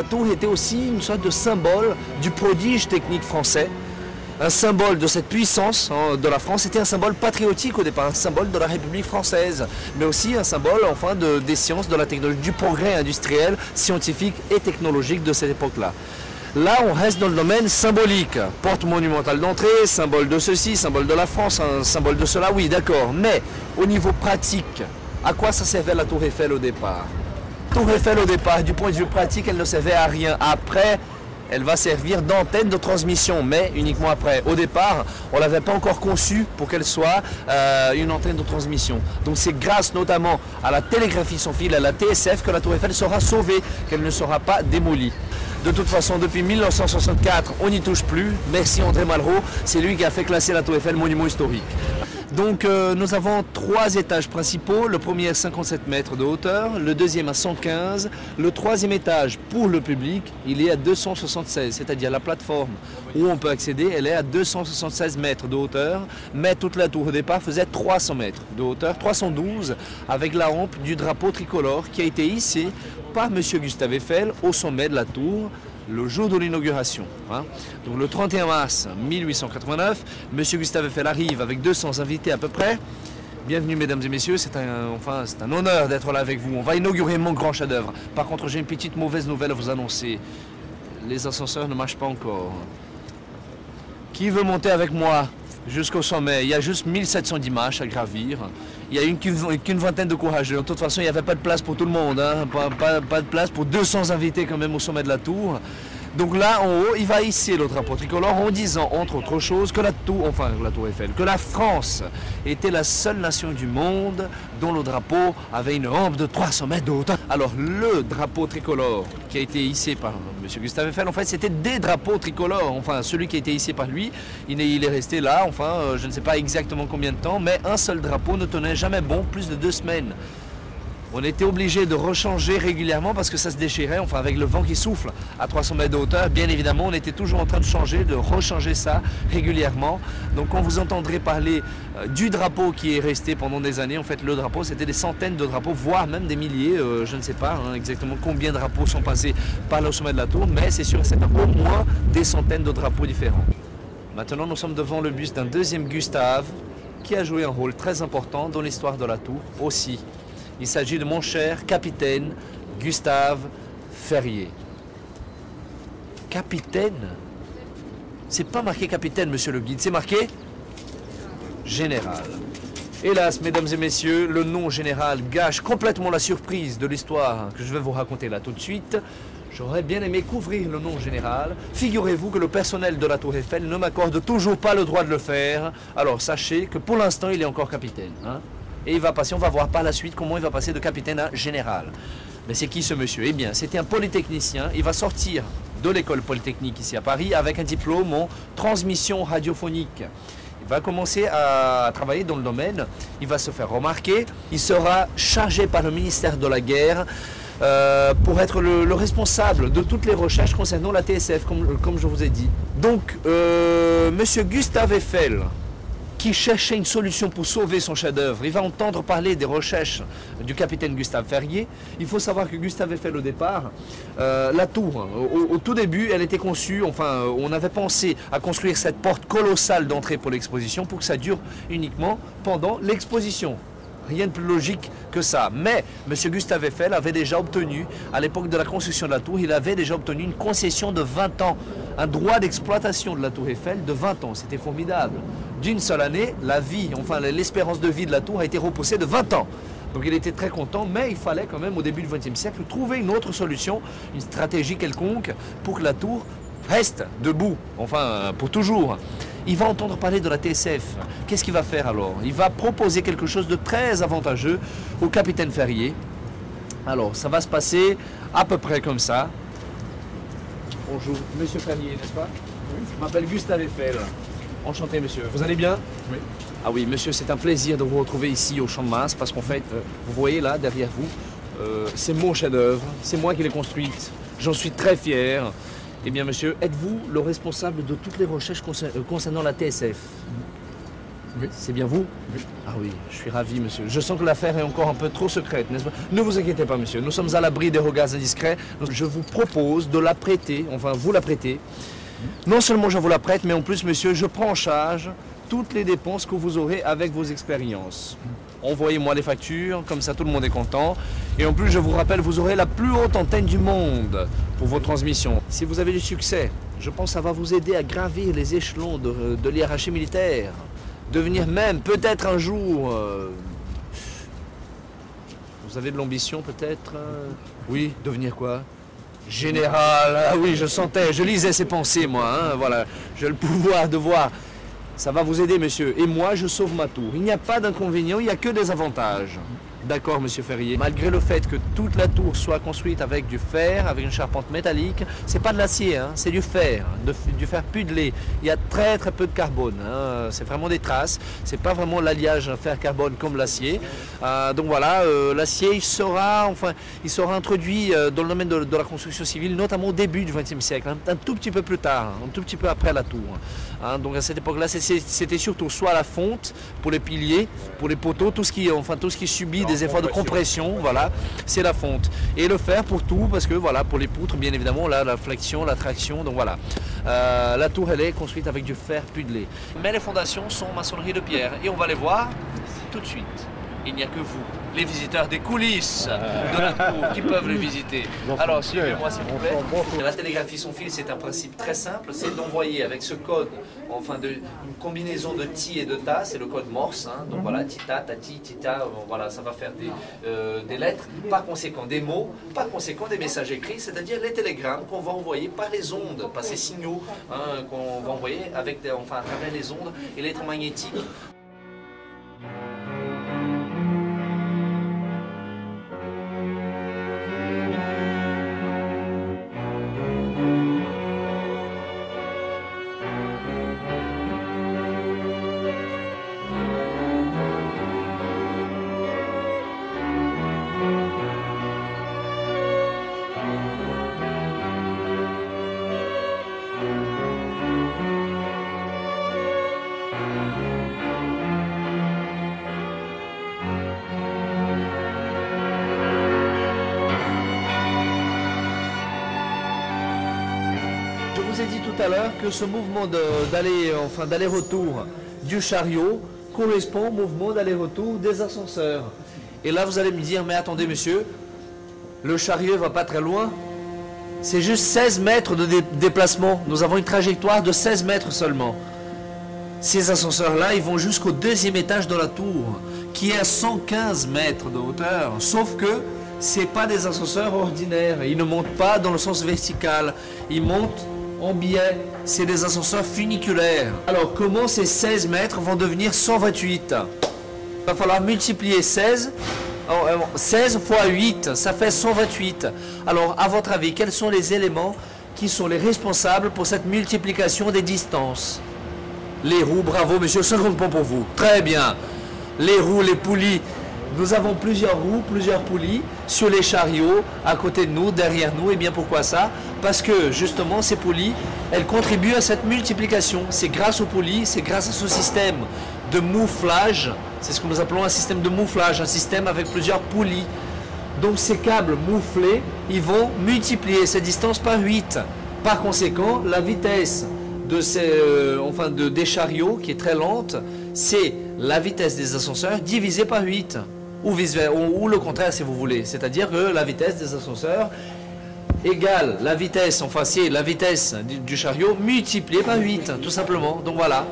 tour était aussi une sorte de symbole du prodige technique français, un symbole de cette puissance de la France. C'était un symbole patriotique au départ, un symbole de la République française, mais aussi un symbole enfin des sciences, de la technologie, du progrès industriel, scientifique et technologique de cette époque-là. Là, on reste dans le domaine symbolique. Porte monumentale d'entrée, symbole de ceci, symbole de la France, un symbole de cela, oui, d'accord. Mais au niveau pratique, à quoi ça servait la Tour Eiffel au départ? Tour Eiffel au départ, du point de vue pratique, elle ne servait à rien. Après, elle va servir d'antenne de transmission, mais uniquement après. Au départ, on ne l'avait pas encore conçue pour qu'elle soit une antenne de transmission. Donc c'est grâce notamment à la télégraphie sans fil, à la TSF, que la Tour Eiffel sera sauvée, qu'elle ne sera pas démolie. De toute façon, depuis 1964, on n'y touche plus. Merci André Malraux, c'est lui qui a fait classer la Tour Eiffel monument historique. Donc nous avons 3 étages principaux, le premier à 57 mètres de hauteur, le deuxième à 115, le troisième étage pour le public, il est à 276, c'est-à-dire la plateforme où on peut accéder, elle est à 276 mètres de hauteur, mais toute la tour au départ faisait 300 mètres de hauteur, 312, avec la rampe du drapeau tricolore qui a été hissé par M. Gustave Eiffel au sommet de la tour, le jour de l'inauguration. Donc le 31 mars 1889, M. Gustave Eiffel arrive avec 200 invités à peu près. Bienvenue mesdames et messieurs, c'est un honneur d'être là avec vous. On va inaugurer mon grand chef-d'œuvre. Par contre, j'ai une petite mauvaise nouvelle à vous annoncer. Les ascenseurs ne marchent pas encore. Qui veut monter avec moi jusqu'au sommet? Il y a juste 1710 marches à gravir. Il n'y a qu'une vingtaine de courageux. De toute façon, il n'y avait pas de place pour tout le monde. Pas de place pour 200 invités quand même au sommet de la tour. Donc là, en haut, il va hisser le drapeau tricolore en disant, entre autres choses, que la tour Eiffel, que la France était la seule nation du monde dont le drapeau avait une rampe de 300 mètres de hauteur. Alors, le drapeau tricolore qui a été hissé par M. Gustave Eiffel, en fait, c'était des drapeaux tricolores. Enfin, celui qui a été hissé par lui, il est resté là, je ne sais pas exactement combien de temps, mais un seul drapeau ne tenait jamais bon plus de 2 semaines. On était obligé de rechanger régulièrement parce que ça se déchirait, avec le vent qui souffle à 300 mètres de hauteur. Bien évidemment, on était toujours en train de changer, de rechanger ça régulièrement. Donc quand vous entendrez parler du drapeau qui est resté pendant des années, en fait le drapeau c'était des centaines de drapeaux, voire même des milliers, je ne sais pas exactement combien de drapeaux sont passés par le sommet de la tour, mais c'est sûr, c'est au moins des centaines de drapeaux différents. Maintenant nous sommes devant le buste d'un deuxième Gustave qui a joué un rôle très important dans l'histoire de la tour aussi. Il s'agit de mon cher capitaine Gustave Ferrier. Capitaine? C'est pas marqué capitaine, monsieur le guide, c'est marqué général. Hélas, mesdames et messieurs, le nom général gâche complètement la surprise de l'histoire que je vais vous raconter là tout de suite. J'aurais bien aimé couvrir le nom général. Figurez-vous que le personnel de la Tour Eiffel ne m'accorde toujours pas le droit de le faire. Alors sachez que pour l'instant, il est encore capitaine. Et il va passer, on va voir par la suite comment il va passer de capitaine à général. Mais c'est qui ce monsieur? Eh bien, c'était un polytechnicien. Il va sortir de l'école polytechnique ici à Paris avec un diplôme en transmission radiophonique. Il va commencer à travailler dans le domaine. Il va se faire remarquer. Il sera chargé par le ministère de la Guerre pour être le responsable de toutes les recherches concernant la TSF, comme je vous ai dit. Donc, monsieur Gustave Eiffel, qui cherchait une solution pour sauver son chef-d'œuvre, il va entendre parler des recherches du capitaine Gustave Ferrier. Il faut savoir que Gustave Eiffel, au départ, la tour, au tout début, elle était conçue, on avait pensé à construire cette porte colossale d'entrée pour l'exposition pour que ça dure uniquement pendant l'exposition. Rien de plus logique que ça. Mais M. Gustave Eiffel avait déjà obtenu, à l'époque de la construction de la tour, il avait déjà obtenu une concession de 20 ans. Un droit d'exploitation de la tour Eiffel de 20 ans. C'était formidable. D'une seule année, la vie, l'espérance de vie de la tour a été repoussée de 20 ans. Donc il était très content, mais il fallait quand même, au début du XXe siècle, trouver une autre solution, une stratégie quelconque pour que la tour reste debout, pour toujours. Il va entendre parler de la TSF. Qu'est-ce qu'il va faire alors? Il va proposer quelque chose de très avantageux au capitaine Ferrier. Alors, ça va se passer à peu près comme ça. Bonjour, monsieur Ferrier, n'est-ce pas? Oui. Je m'appelle Gustave Eiffel. Enchanté, monsieur. Vous allez bien? Oui. Ah oui, monsieur, c'est un plaisir de vous retrouver ici au Champ de Mars parce qu'en fait, vous voyez là, derrière vous, c'est mon chef-d'œuvre. C'est moi qui l'ai construite. J'en suis très fier. Eh bien, monsieur, êtes-vous le responsable de toutes les recherches concernant la TSF? Oui. C'est bien vous? Oui. Ah oui, je suis ravi, monsieur. Je sens que l'affaire est encore un peu trop secrète, n'est-ce pas? Ne vous inquiétez pas, monsieur. Nous sommes à l'abri des regards indiscrets. Donc, je vous propose de la prêter, enfin, vous la prêter. Non seulement je vous la prête, mais en plus, monsieur, je prends en charge toutes les dépenses que vous aurez avec vos expériences. Envoyez-moi les factures, comme ça tout le monde est content. Et en plus, je vous rappelle, vous aurez la plus haute antenne du monde pour vos transmissions. Si vous avez du succès, je pense que ça va vous aider à gravir les échelons de l'hiérarchie militaire. Devenir même, peut-être un jour... vous avez de l'ambition peut-être Oui, devenir quoi? Général, ah oui, je sentais, je lisais ses pensées moi, hein, voilà. J'ai le pouvoir de voir. Ça va vous aider, monsieur. Et moi, je sauve ma tour. Il n'y a pas d'inconvénient, il n'y a que des avantages. D'accord, monsieur Ferrier. Malgré le fait que toute la tour soit construite avec du fer, avec une charpente métallique, c'est pas de l'acier, hein, c'est du fer, du fer pudelé. Il y a très très peu de carbone. Hein, c'est vraiment des traces. C'est pas vraiment l'alliage fer-carbone comme l'acier. Donc voilà, l'acier, il sera introduit dans le domaine de la construction civile, notamment au début du XXe siècle, un tout petit peu plus tard, un tout petit peu après la tour. Hein, donc à cette époque-là, c'était surtout soit la fonte pour les piliers, pour les poteaux, tout ce qui subit des efforts de compression, voilà, c'est la fonte. Et le fer pour tout, parce que voilà, pour les poutres, bien évidemment, là, la flexion, la traction, donc voilà. La tour, elle est construite avec du fer pudelé. Mais les fondations sont maçonnerie de pierre, et on va les voir tout de suite. Il n'y a que vous, les visiteurs des coulisses de la tour, qui peuvent les visiter. Alors, suivez-moi s'il vous plaît. La télégraphie sans fil, c'est un principe très simple, c'est d'envoyer avec ce code, enfin une combinaison de ti et de ta, c'est le code Morse, hein, donc voilà, tita, tati, tita, voilà, ça va faire des lettres, par conséquent des mots, par conséquent des messages écrits, c'est-à-dire les télégrammes qu'on va envoyer par les ondes, par ces signaux hein, qu'on va envoyer à travers les ondes électromagnétiques. Je vous ai dit tout à l'heure que ce mouvement d'aller-retour du chariot correspond au mouvement d'aller-retour des ascenseurs. Et là, vous allez me dire, mais attendez, monsieur, le chariot ne va pas très loin. C'est juste 16 mètres de déplacement. Nous avons une trajectoire de 16 mètres seulement. Ces ascenseurs-là, ils vont jusqu'au deuxième étage de la tour, qui est à 115 mètres de hauteur. Sauf que ce pas des ascenseurs ordinaires. Ils ne montent pas dans le sens vertical. Ils montent en biais. C'est des ascenseurs funiculaires. Alors, comment ces 16 mètres vont devenir 128? Il va falloir multiplier 16. 16 fois 8, ça fait 128. Alors, à votre avis, quels sont les éléments qui sont les responsables pour cette multiplication des distances? Les roues, bravo monsieur, 50 points pour vous. Très bien. Les roues, les poulies. Nous avons plusieurs roues, plusieurs poulies sur les chariots, à côté de nous, derrière nous. Et bien pourquoi ça? Parce que justement ces poulies, elles contribuent à cette multiplication. C'est grâce aux poulies, c'est grâce à ce système de mouflage. C'est ce que nous appelons un système de mouflage, un système avec plusieurs poulies. Donc ces câbles mouflés, ils vont multiplier ces distances par 8. Par conséquent, la vitesse de des chariots, qui est très lente, c'est la vitesse des ascenseurs divisée par 8. Ou le contraire si vous voulez. C'est-à-dire que la vitesse des ascenseurs égale la vitesse, c'est la vitesse du chariot multipliée par 8, tout simplement. Donc voilà.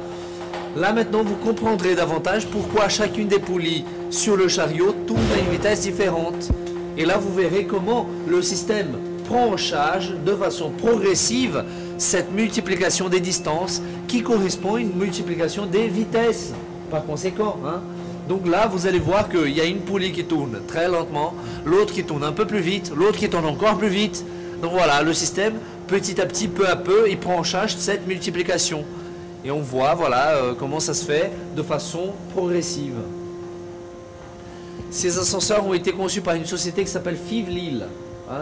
Là maintenant vous comprendrez davantage pourquoi chacune des poulies sur le chariot tourne à une vitesse différente. Et là vous verrez comment le système prend en charge de façon progressive cette multiplication des distances qui correspond à une multiplication des vitesses par conséquent. Donc là vous allez voir qu'il y a une poulie qui tourne très lentement, l'autre qui tourne un peu plus vite, l'autre qui tourne encore plus vite. Donc voilà, le système petit à petit, peu à peu, il prend en charge cette multiplication. Et on voit voilà, comment ça se fait de façon progressive. Ces ascenseurs ont été conçus par une société qui s'appelle Fives-Lille.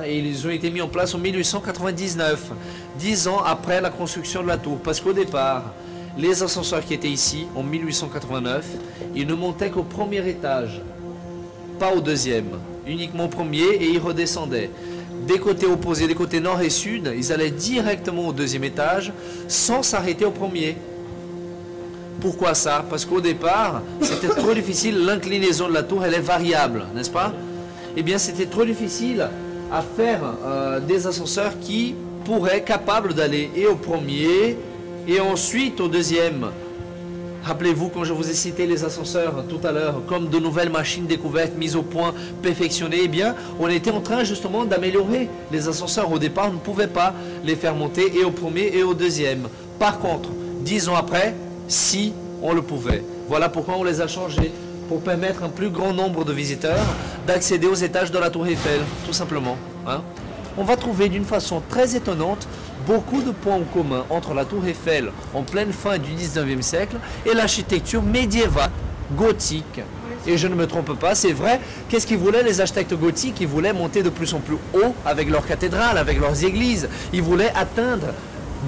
Et ils ont été mis en place en 1899, 10 ans après la construction de la tour. Parce qu'au départ, les ascenseurs qui étaient ici en 1889, ils ne montaient qu'au premier étage, pas au deuxième, uniquement au premier, et ils redescendaient. Des côtés opposés, des côtés nord et sud, ils allaient directement au deuxième étage sans s'arrêter au premier. Pourquoi ça? Parce qu'au départ, c'était trop difficile, l'inclinaison de la tour, elle est variable, n'est-ce pas? Eh bien, c'était trop difficile à faire des ascenseurs qui pourraient être capables d'aller et au premier et ensuite au deuxième. Rappelez-vous quand je vous ai cité les ascenseurs tout à l'heure comme de nouvelles machines découvertes, mises au point, perfectionnées, eh bien on était en train justement d'améliorer les ascenseurs. Au départ, on ne pouvait pas les faire monter et au premier et au deuxième. Par contre, 10 ans après, si on le pouvait. Voilà pourquoi on les a changés, pour permettre à un plus grand nombre de visiteurs d'accéder aux étages de la Tour Eiffel, tout simplement. Hein. On va trouver d'une façon très étonnante beaucoup de points en commun entre la Tour Eiffel en pleine fin du 19e siècle et l'architecture médiévale, gothique. Et je ne me trompe pas, c'est vrai. Qu'est-ce qu'ils voulaient les architectes gothiques? Ils voulaient monter de plus en plus haut avec leurs cathédrales, avec leurs églises. Ils voulaient atteindre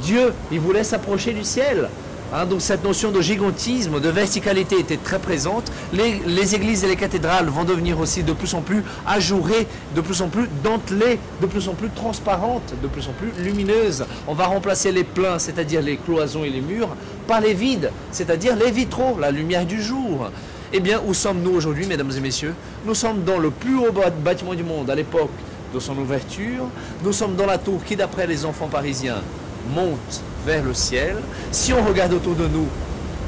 Dieu, ils voulaient s'approcher du ciel. Hein, donc cette notion de gigantisme, de verticalité était très présente. Les églises et les cathédrales vont devenir aussi de plus en plus ajourées, de plus en plus dentelées, de plus en plus transparentes, de plus en plus lumineuses. On va remplacer les pleins, c'est-à-dire les cloisons et les murs, par les vides, c'est-à-dire les vitraux, la lumière du jour. Eh bien, où sommes-nous aujourd'hui, mesdames et messieurs? Nous sommes dans le plus haut bâtiment du monde à l'époque de son ouverture. Nous sommes dans la tour qui, d'après les enfants parisiens, monte vers le ciel. Si on regarde autour de nous,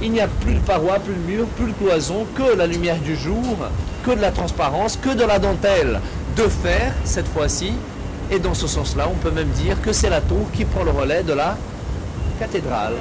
il n'y a plus de parois, plus de murs, plus de cloisons, que la lumière du jour, que de la transparence, que de la dentelle de fer cette fois-ci. Et dans ce sens-là, on peut même dire que c'est la tour qui prend le relais de la cathédrale.